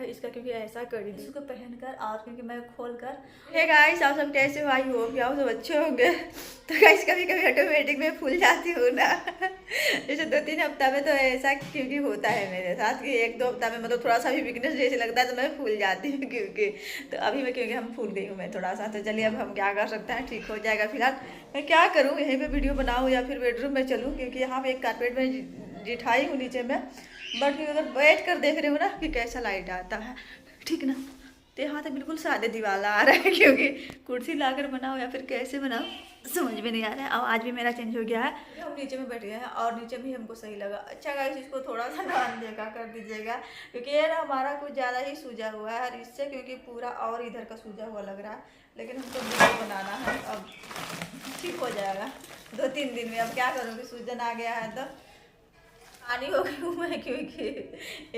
है इसका, क्योंकि ऐसा करी थी इसको पहनकर और क्योंकि मैं खोल कर। हे गाइस, आप सब कैसे हो? आई हो कि आप सब अच्छे होंगे। तो गाइस कभी कभी ऑटोमेटिक में फूल जाती हूँ ना। जैसे 2-3 हफ्ता में तो ऐसा क्योंकि होता है मेरे साथ कि 1-2 हफ्ता में मतलब थोड़ा सा भी वीकनेस जैसे लगता है तो मैं फूल जाती हूँ क्योंकि। तो अभी मैं क्योंकि हम फूल गई हूँ मैं थोड़ा सा। तो चलिए अब हम क्या कर सकते हैं, ठीक हो जाएगा। फिलहाल मैं क्या करूँ, यहीं पे वीडियो बनाऊँ या फिर बेडरूम में चलूँ, क्योंकि यहाँ पे एक कारपेट में जिठाई हूँ नीचे में। बट अगर बैठ कर देख रहे हो ना कि कैसा लाइट आता है, ठीक ना। तो यहाँ तो बिल्कुल सादे दीवाला आ रहा है, क्योंकि कुर्सी लाकर बनाओ या फिर कैसे बनाओ समझ में नहीं आ रहा है। अब आज भी मेरा चेंज हो गया है, हम नीचे में बैठ गए हैं और नीचे भी हमको सही लगा। अच्छा गाइस, इसको थोड़ा सा ध्यान देखा कर दीजिएगा, क्योंकि ये ना हमारा कुछ ज़्यादा ही सूजा हुआ है और इससे क्योंकि पूरा और इधर का सूजा हुआ लग रहा है। लेकिन हमको वीडियो बनाना है, अब ठीक हो जाएगा 2-3 दिन में। अब क्या करूँगी, सूजन आ गया है तो आनी हो गई हूँ मैं, क्योंकि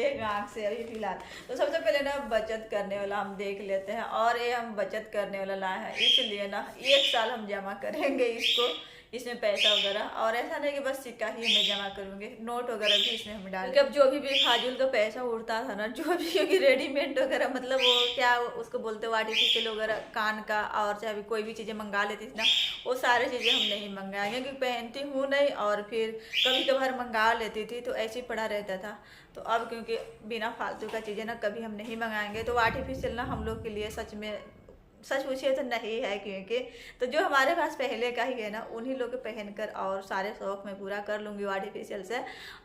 एक आँख से अभी फिलहाल। तो सबसे पहले ना बचत करने वाला हम देख लेते हैं, और ये हम बचत करने वाला लाए हैं इसलिए ना 1 साल हम जमा करेंगे इसको, इसमें पैसा वगैरह। और ऐसा नहीं कि बस सिक्का ही मैं जमा करूँगी, नोट वगैरह भी इसमें हम डालेंगे। अब जो भी फाजुल का पैसा उड़ता था ना, जो भी, क्योंकि रेडीमेड वगैरह मतलब वो क्या उसको बोलते हो आर्टिफिशियल वगैरह कान का, और चाहे भी कोई भी चीज़ें मंगा लेती थी ना, वो सारी चीज़ें हम नहीं मंगाएंगे, क्योंकि पहनती हूँ नहीं। और फिर कभी कभार मंगा लेती थी तो ऐसे ही पड़ा रहता था। तो अब क्योंकि बिना फालतू का चीज़ें ना कभी हम नहीं मंगाएंगे। तो आर्टिफिशियल ना हम लोग के लिए सच में, सच पूछिए तो नहीं है, क्योंकि तो जो हमारे पास पहले का ही है ना, उन्हीं लोग के पहनकर और सारे शौक में पूरा कर लूँगी आर्टिफिशियल से,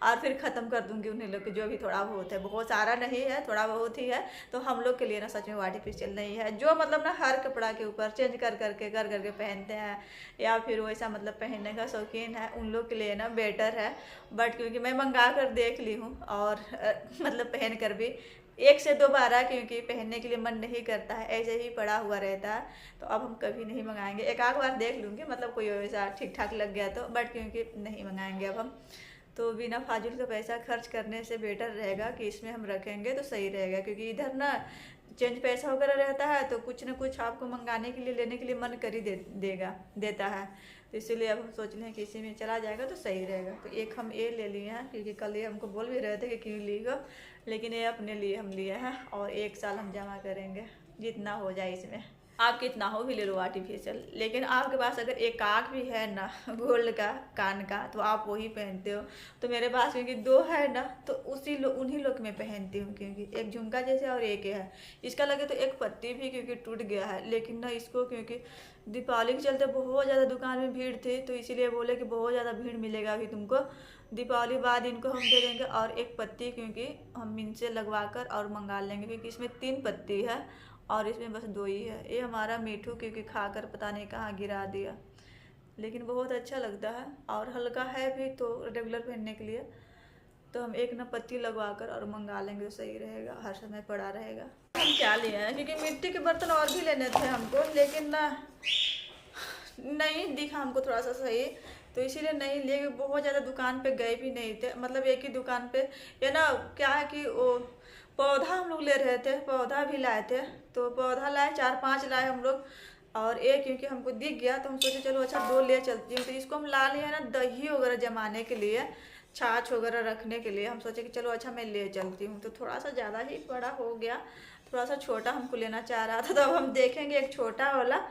और फिर ख़त्म कर दूँगी उन्हीं लोग के जो भी थोड़ा बहुत है। बहुत सारा नहीं है, थोड़ा बहुत ही है। तो हम लोग के लिए ना सच में आर्टिफिशियल नहीं है, जो मतलब ना हर कपड़ा के ऊपर चेंज कर करके पहनते हैं, या फिर वैसा मतलब पहनने का शौकीन है, उन लोग के लिए ना बेटर है। बट क्योंकि मैं मंगा कर देख ली हूँ और मतलब पहन कर भी 1 से 2 बार, क्योंकि पहनने के लिए मन नहीं करता है, ऐसे ही पड़ा हुआ रहता है। तो अब हम कभी नहीं मंगाएंगे, एक आध बार देख लूँगी, मतलब कोई वैसा ठीक ठाक लग गया तो, बट क्योंकि नहीं मंगाएंगे अब हम। तो बिना फाजुल का पैसा खर्च करने से बेटर रहेगा कि इसमें हम रखेंगे तो सही रहेगा, क्योंकि इधर ना चेंज पैसा वगैरह रहता है तो कुछ ना कुछ आपको मंगाने के लिए, लेने के लिए मन कर ही देता है। तो इसीलिए अब हम सोच रहे हैं कि इसी में चला जाएगा तो सही रहेगा। तो एक हम ये ले लिए हैं, क्योंकि कल ये हमको बोल भी रहे थे कि क्यों लीगो, लेकिन ये अपने लिए हम लिए हैं, और 1 साल हम जमा करेंगे जितना हो जाए इसमें। आप कितना हो भी ले लो आर्टिफिशियल, लेकिन आपके पास अगर एक आँख भी है ना गोल्ड का कान का, तो आप वही पहनते हो। तो मेरे पास क्योंकि 2 है ना, तो उन्हीं लोग में पहनती हूँ, क्योंकि एक झुमका जैसे और एक है। इसका लगे तो एक पत्ती भी क्योंकि टूट गया है, लेकिन ना इसको क्योंकि दीपावली के चलते बहुत ज़्यादा दुकान में भीड़ थी, तो इसीलिए बोले कि बहुत ज़्यादा भीड़ मिलेगा अभी तुमको, दीपावली बाद इनको हम दे देंगे। और एक पत्ती क्योंकि हम इनसे लगवा कर और मंगा लेंगे, क्योंकि इसमें 3 पत्ती है और इसमें बस 2 ही है। ये हमारा मीठू क्योंकि खाकर पता नहीं कहाँ गिरा दिया, लेकिन बहुत अच्छा लगता है और हल्का है भी, तो रेगुलर पहनने के लिए। तो हम एक ना पत्ती लगवा कर और मंगा लेंगे तो सही रहेगा, हर समय पड़ा रहेगा। हम क्या लिए हैं, क्योंकि मिट्टी के बर्तन और भी लेने थे हमको, लेकिन ना नहीं दिखा हमको थोड़ा सा सही, तो इसीलिए नहीं लिए। बहुत ज़्यादा दुकान पे गए भी नहीं थे, मतलब एक ही दुकान पे। ये ना क्या है कि वो पौधा हम लोग ले रहे थे, पौधा भी लाए थे। तो पौधा लाए 4-5 लाए हम लोग, और एक क्योंकि हमको दिख गया तो हम सोचे चलो अच्छा 2 ले चलती हूँ। तो इसको हम ला लिए ना दही वगैरह जमाने के लिए, छाछ वगैरह रखने के लिए। हम सोचे कि चलो अच्छा मैं ले चलती हूँ। तो थोड़ा सा ज़्यादा ही बड़ा हो गया, थोड़ा सा छोटा हमको लेना चाह रहा था। तो अब हम देखेंगे एक छोटा वाला,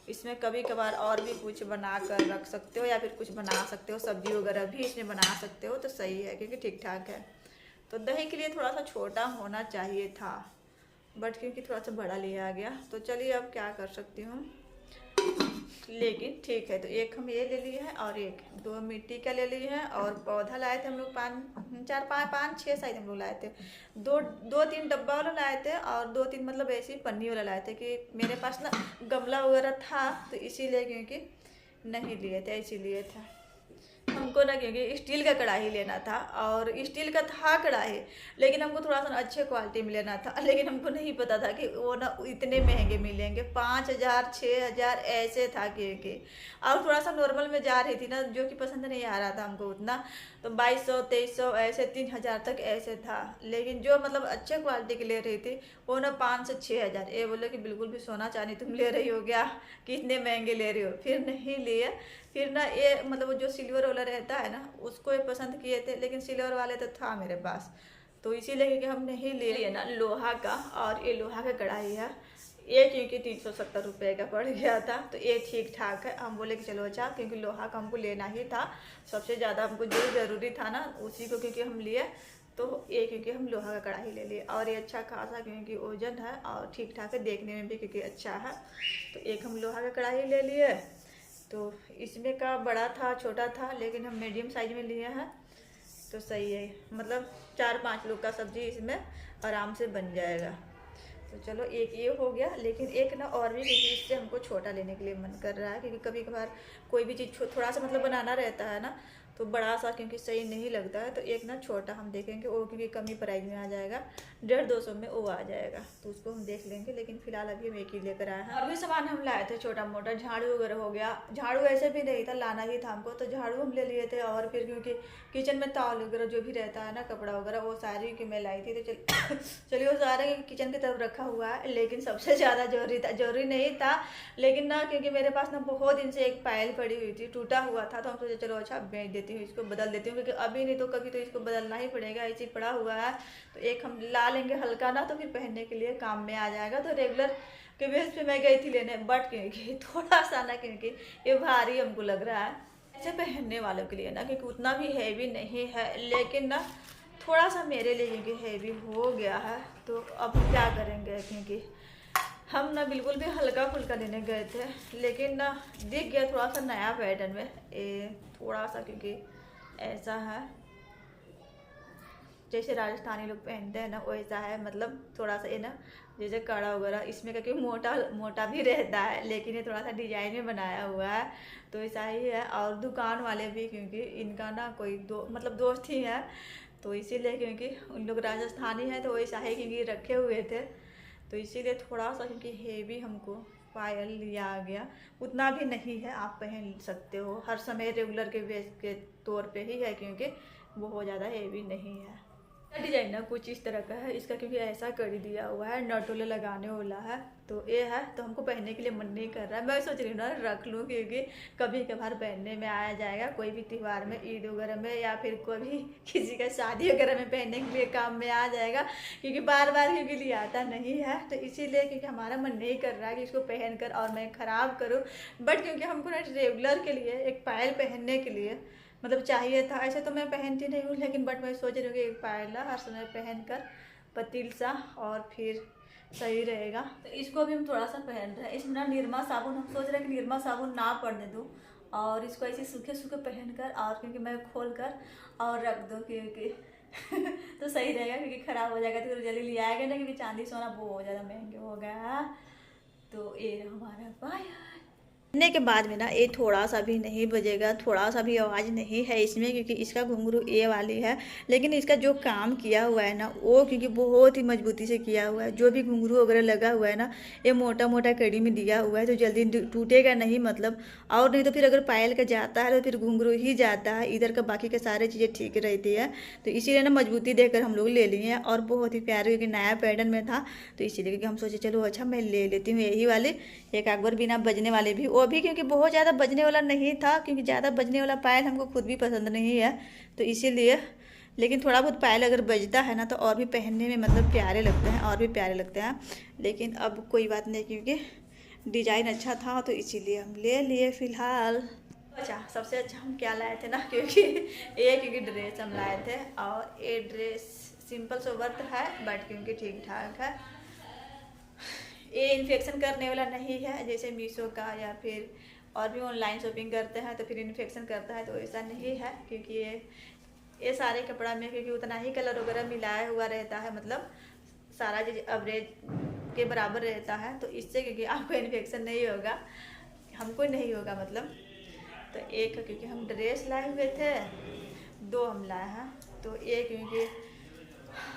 इसमें कभी कभार और भी कुछ बना कर रख सकते हो, या फिर कुछ बना सकते हो, सब्जी वगैरह भी इसमें बना सकते हो, तो सही है क्योंकि ठीक ठाक है। तो दही के लिए थोड़ा सा छोटा होना चाहिए था, बट क्योंकि थोड़ा सा बड़ा लिया गया। तो चलिए अब क्या कर सकती हूँ, लेकिन ठीक है। तो एक हम ये ले लिए हैं और एक 2 मिट्टी का ले लिए हैं, और पौधा लाए थे हम लोग 5-6 शायद हम लोग लाए थे। 2-3 डब्बा वाला लाए थे, और 2-3 मतलब ऐसी पन्नी वाला लाए थे, कि मेरे पास ना गमला वगैरह था, तो इसीलिए क्योंकि नहीं लिए थे, इसीलिए था हमको ना, क्योंकि स्टील का कढ़ाई लेना था, और स्टील का था कढ़ाई, लेकिन हमको थोड़ा सा अच्छे क्वालिटी में लेना था। लेकिन हमको नहीं पता था कि वो ना इतने महंगे मिलेंगे, 5,000-6,000 ऐसे था क्योंकि। और थोड़ा सा नॉर्मल में जा रही थी ना, जो कि पसंद नहीं आ रहा था हमको उतना, तो 2,200-2,300 ऐसे 3,000 तक ऐसे था। लेकिन जो मतलब अच्छे क्वालिटी के ले रही थी, वो ना 5 से 6,000। ये बोले कि बिल्कुल भी सोना चांदी तुम ले रही हो क्या, कि इतने महंगे ले रही हो। फिर नहीं लिए। फिर ना ये मतलब जो सिल्वर वाला रहता है ना, उसको ये पसंद किए थे, लेकिन सिल्वर वाले तो था मेरे पास, तो इसीलिए क्योंकि हमने ही ले लिया ना लोहा का, और ये लोहा का कढ़ाई है, ये क्योंकि 370 रुपये का पड़ गया था, तो ये ठीक ठाक है। हम बोले कि चलो अच्छा, क्योंकि लोहा का हमको लेना ही था, सबसे ज़्यादा हमको जो ज़रूरी था ना उसी को क्योंकि हम लिए, तो ये क्योंकि हम लोहा का कढ़ाई ले लिए। और ये अच्छा खासा क्योंकि वजन है और ठीक ठाक है, देखने में भी क्योंकि अच्छा है, तो एक हम लोहा का कढ़ाई ले लिए। तो इसमें का बड़ा था छोटा था, लेकिन हम मीडियम साइज में लिए हैं, तो सही है, मतलब 4-5 लोग का सब्जी इसमें आराम से बन जाएगा। तो चलो एक ये हो गया, लेकिन एक ना और भी, क्योंकि इससे हमको छोटा लेने के लिए मन कर रहा है, क्योंकि कभी कभार कोई भी चीज़ थोड़ा सा मतलब बनाना रहता है ना, तो बड़ा सा क्योंकि सही नहीं लगता है, तो एक ना छोटा हम देखेंगे, वो क्योंकि कम ही प्राइस में आ जाएगा, 150-200 में वो आ जाएगा, तो उसको हम देख लेंगे। लेकिन फिलहाल अभी हम एक ही लेकर आए हैं। और भी सामान हम लाए थे छोटा मोटा, झाड़ू वगैरह हो गया, झाड़ू ऐसे भी नहीं था, लाना ही था हमको, तो झाड़ू हम ले लिए थे। और फिर क्योंकि किचन में ताल वगैरह जो भी रहता है ना, कपड़ा वगैरह, वो सारी की मैं लाई थी, तो चलिए वो सारे किचन की तरफ रखा हुआ है। लेकिन सबसे ज़्यादा जरूरी नहीं था, लेकिन ना क्योंकि मेरे पास ना बहुत दिन से एक पायल पड़ी हुई थी, टूटा हुआ था, तो हम सोचे चलो अच्छा बेच देती हूँ, इसको बदल देती हूँ, क्योंकि अभी नहीं तो कभी तो इसको बदलना ही पड़ेगा, ऐसे ही पड़ा हुआ है। तो एक हम ला लेंगे हल्का ना, तो फिर पहनने के लिए काम में आ जाएगा। तो रेगुलर के बेस पे मैं गई थी लेने, बट क्योंकि थोड़ा सा ना क्योंकि ये भारी हमको लग रहा है ऐसे पहनने वालों के लिए ना, क्योंकि उतना भी हैवी नहीं है, लेकिन ना थोड़ा सा मेरे लिए क्योंकि हैवी हो गया है। तो अब क्या करेंगे, क्योंकि हम ना बिल्कुल भी हल्का फुल्का लेने गए थे, लेकिन ना दिख गया थोड़ा सा नया पैटर्न में, ये थोड़ा सा क्योंकि ऐसा है जैसे राजस्थानी लोग पहनते हैं ना, वैसा है, मतलब थोड़ा सा ये ना जैसे कड़ा वगैरह, इसमें क्योंकि मोटा मोटा भी रहता है, लेकिन ये थोड़ा सा डिजाइन में बनाया हुआ है, तो ऐसा ही है। और दुकान वाले भी क्योंकि इनका ना कोई मतलब दोस्त ही है, तो इसीलिए क्योंकि उन लोग राजस्थानी है, तो वैसा ही क्योंकि रखे हुए थे, तो इसीलिए थोड़ा सा क्योंकि हेवी हमको पायल लिया आ गया। उतना भी नहीं है, आप पहन सकते हो हर समय, रेगुलर के बेस के तौर पे ही है, क्योंकि बहुत ज़्यादा हेवी नहीं है। डिजाइन ना कुछ इस तरह का है इसका, क्योंकि ऐसा कर दिया हुआ है, नटोले लगाने वाला है, तो ये है। तो हमको पहनने के लिए मन नहीं कर रहा है, मैं सोच रही हूँ ना रख लूँ, क्योंकि कभी कभार पहनने में आया जाएगा, कोई भी त्यौहार में, ईद वगैरह में, या फिर कोई किसी का शादी वगैरह में पहनने के लिए काम में आ जाएगा, क्योंकि बार बार क्योंकि लिए आता नहीं है। तो इसीलिए क्योंकि हमारा मन नहीं कर रहा है कि इसको पहन कर और मैं ख़राब करूँ, बट क्योंकि हमको ना रेगुलर के लिए एक पायल पहनने के लिए मतलब चाहिए था। ऐसे तो मैं पहनती नहीं हूँ, लेकिन बट मैं सोच रही हूँ कि एक पायला हर समय पहन कर पतील सा, और फिर सही रहेगा। तो इसको भी हम थोड़ा सा पहन रहे हैं। इसमें ना निरमा साबुन, हम सोच रहे हैं कि निरमा साबुन ना पड़ने दूँ, और इसको ऐसे सूखे सूखे पहन कर, और क्योंकि मैं खोल कर और रख दूँ, क्योंकि तो सही रहेगा, क्योंकि ख़राब हो जाएगा तो जल्दी ले आएगा ना, क्योंकि चांदी सोना बहुत ज़्यादा महंगे हो गया। तो ये हमारा पायल पहनने के बाद में ना ये थोड़ा सा भी नहीं बजेगा, थोड़ा सा भी आवाज़ नहीं है इसमें, क्योंकि इसका घुंघरू ये वाली है, लेकिन इसका जो काम किया हुआ है ना, वो क्योंकि बहुत ही मजबूती से किया हुआ है। जो भी घुंघरू वगैरह लगा हुआ है ना, ये मोटा मोटा कड़ी में दिया हुआ है, तो जल्दी टूटेगा नहीं, मतलब। और नहीं तो फिर अगर पायल का जाता है तो फिर घुंघरू ही जाता है, इधर का बाकी के सारे चीज़ें ठीक रहती है। तो इसीलिए ना मजबूती देकर हम लोग ले लिए हैं, और बहुत ही प्यारे, क्योंकि नया पैटर्न में था, तो इसीलिए क्योंकि हम सोचे चलो अच्छा मैं ले लेती हूँ यही वाले, एक अकबर बिना बजने वाले भी, वो भी क्योंकि बहुत ज़्यादा बजने वाला नहीं था, क्योंकि ज़्यादा बजने वाला पायल हमको खुद भी पसंद नहीं है, तो इसीलिए। लेकिन थोड़ा बहुत पायल अगर बजता है ना, तो और भी पहनने में मतलब प्यारे लगते हैं, और भी प्यारे लगते हैं। लेकिन अब कोई बात नहीं, क्योंकि डिज़ाइन अच्छा था, तो इसीलिए हम ले लिए फ़िलहाल। अच्छा, सबसे अच्छा हम क्या लाए थे ना, क्योंकि ड्रेस हम लाए थे, और ये ड्रेस सिंपल सोबर है, बट क्योंकि ठीक ठाक है, ये इन्फेक्शन करने वाला नहीं है, जैसे मीशो का या फिर और भी ऑनलाइन शॉपिंग करते हैं तो फिर इन्फेक्शन करता है, तो ऐसा नहीं है। क्योंकि ये सारे कपड़ा में क्योंकि उतना ही कलर वगैरह मिलाया हुआ रहता है, मतलब सारा चीज़ एवरेज के बराबर रहता है, तो इससे क्योंकि आपको इन्फेक्शन नहीं होगा, हमको नहीं होगा मतलब। तो एक क्योंकि हम ड्रेस लाए हुए थे, 2 हम लाए हैं, तो ये क्योंकि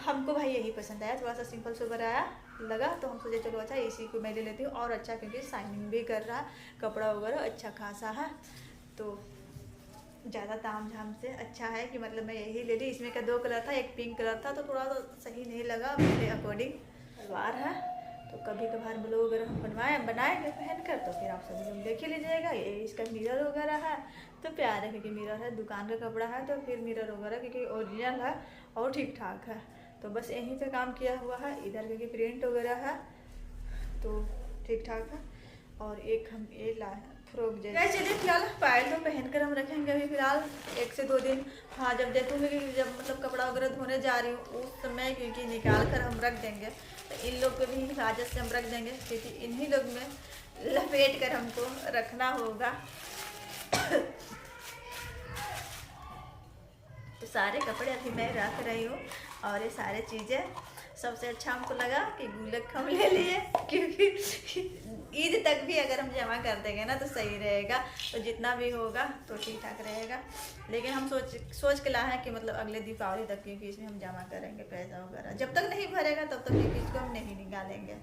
हमको भाई यही पसंद आया, थोड़ा सा सिंपल सोबर आया लगा, तो हम सोचे चलो अच्छा इसी को मैं ले लेती हूँ। और अच्छा क्योंकि शाइनिंग भी कर रहा है, कपड़ा वगैरह अच्छा खासा है, तो ज़्यादा ताम झाम से अच्छा है कि मतलब मैं यही ले ली। इसमें का 2 कलर था, एक पिंक कलर था, तो थोड़ा सा सही नहीं लगा मेरे अकॉर्डिंग। सलवार है, तो कभी कभार ब्लाउज वगैरह हम बनाएंगे पहन कर, तो फिर आप सभी लोग देख ही लीजिएगा। ये इसका मिरर वगैरह है, तो प्यार है, क्योंकि मिरर है, दुकान का कपड़ा है, तो फिर मिरर वगैरह क्योंकि ओरिजिनल है और ठीक ठाक है, तो बस यहीं पे काम किया हुआ है, इधर क्योंकि प्रिंट वगैरह है तो ठीक ठाक है। और एक हम ये लाए हैं फ्रॉक जैसे। चलिए फिलहाल पायल तो पहनकर हम रखेंगे अभी फिलहाल 1 से 2 दिन। हाँ जब देखूँगी कि जब मतलब कपड़ा वगैरह धोने जा रही हूँ उस समय क्योंकि निकाल कर हम रख देंगे, तो इन लोग को भी हिफाजत से हम रख देंगे क्योंकि इन्हीं लोग में लपेट कर हमको रखना होगा। तो सारे कपड़े अभी मैं रख रही हूँ और ये सारे चीज़ें सबसे अच्छा हमको लगा कि गुलक हम ले लिए क्योंकि ईद तक भी अगर हम जमा कर देंगे ना तो सही रहेगा, तो जितना भी होगा तो ठीक ठाक रहेगा। लेकिन हम सोच के लाए हैं कि मतलब अगले दीपावली तक क्योंकि इसमें हम जमा करेंगे पैसा वगैरह, जब तक नहीं भरेगा तब तक क्योंकि इसको हम नहीं निकालेंगे।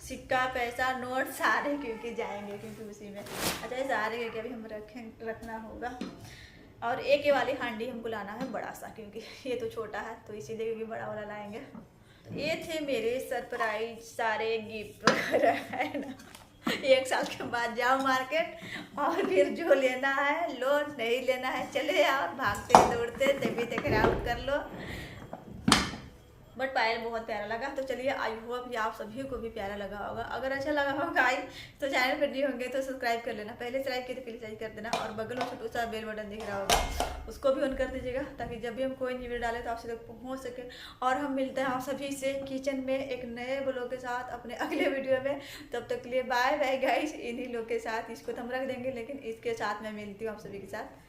सिक्का पैसा नोट सारे क्योंकि जाएंगे क्योंकि उसी में। अच्छा ये सारे क्योंकि अभी हम रखना होगा। और एक ये वाली हांडी हमको लाना है बड़ा सा क्योंकि ये तो छोटा है, तो इसीलिए क्योंकि बड़ा वाला लाएंगे। तो ये थे मेरे सरप्राइज सारे गिफ्ट वगैरह है ना। 1 साल के बाद जाओ मार्केट और फिर जो लेना है लो, नहीं लेना है चले आओ, भागते दौड़ते तभी तक आउट कर लो। बट पायल बहुत प्यारा लगा। तो चलिए आई होप कि आप सभी को भी प्यारा लगा होगा। अगर अच्छा लगा होगा आई तो चैनल पर नहीं होंगे तो सब्सक्राइब कर लेना, पहले सब्सक्राइब किए तो प्लीज सब्सक्राइब कर देना। और बगल में छोटा सा बेल बटन दिख रहा होगा उसको भी ऑन कर दीजिएगा ताकि जब भी हम कोई वीडियो डालें तो आपसे तक पहुँच सके। और हम मिलते हैं आप सभी से किचन में एक नए ब्लॉग के साथ अपने अगले वीडियो में। तब तक के लिए बाय बाय गाइस। इन्हीं लोग के साथ इसको तो हम रख देंगे लेकिन इसके साथ मैं मिलती हूँ आप सभी के साथ।